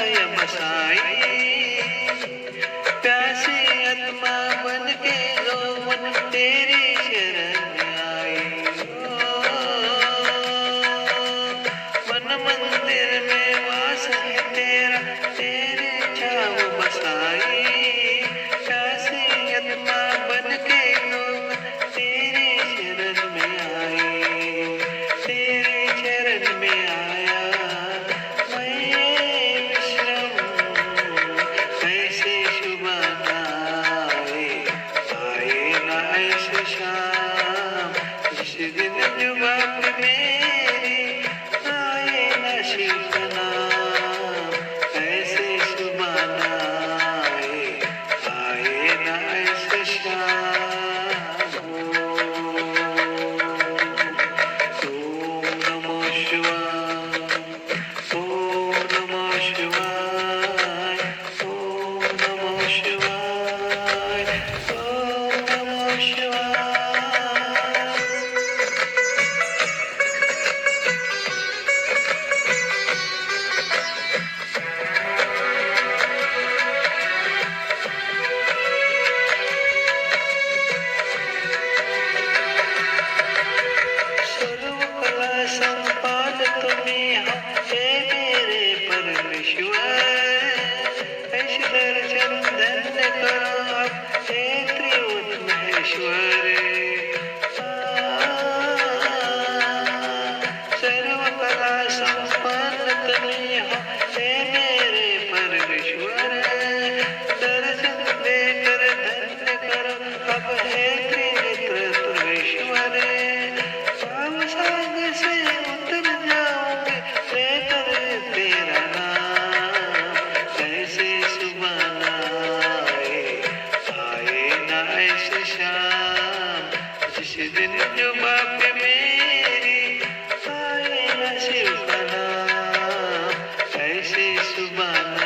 जाय बसाई, प्यासी आत्मा बन के जो मन तेरी शरण में आई। मन मंदिर में वास है तेरा, तेरे छाव बसाई, प्यासी आत्मा बन के जो मन तेरी शरण में आई, तेरी शरण में आया मैं विश्रम। कैसे शुभाना आए ना ऐसे शाम, जिस दिन जो बाप मेरी आए ना शिव का नाम। कैसे शुभाना आए ना ऐसे शाम। ओम नमो शिवाय, ओम नमो शिवाय, ओम नमो शिवाय, ओम नमो शिवाय। सर्व कला संपादक तुम्ही हो हे मेरे परमेश्वर। ऐसे दर्शन धन्य करो आप हे त्रिभुवन महेश्वर। सर्व कला संपन्न तुम्ही हो हे मेरे परमेश्वर। दर्शन देकर धन्य करो अब हे त्रिनेत्र तुमेश्वर। साग से उतर जाऊंगे लेकर तेरा नाम। कैसे सुबाना आए ना ऐसे शाम, जिस दिन जो बाप मेरी आए ना शिव का नाम। कैसे सुबाना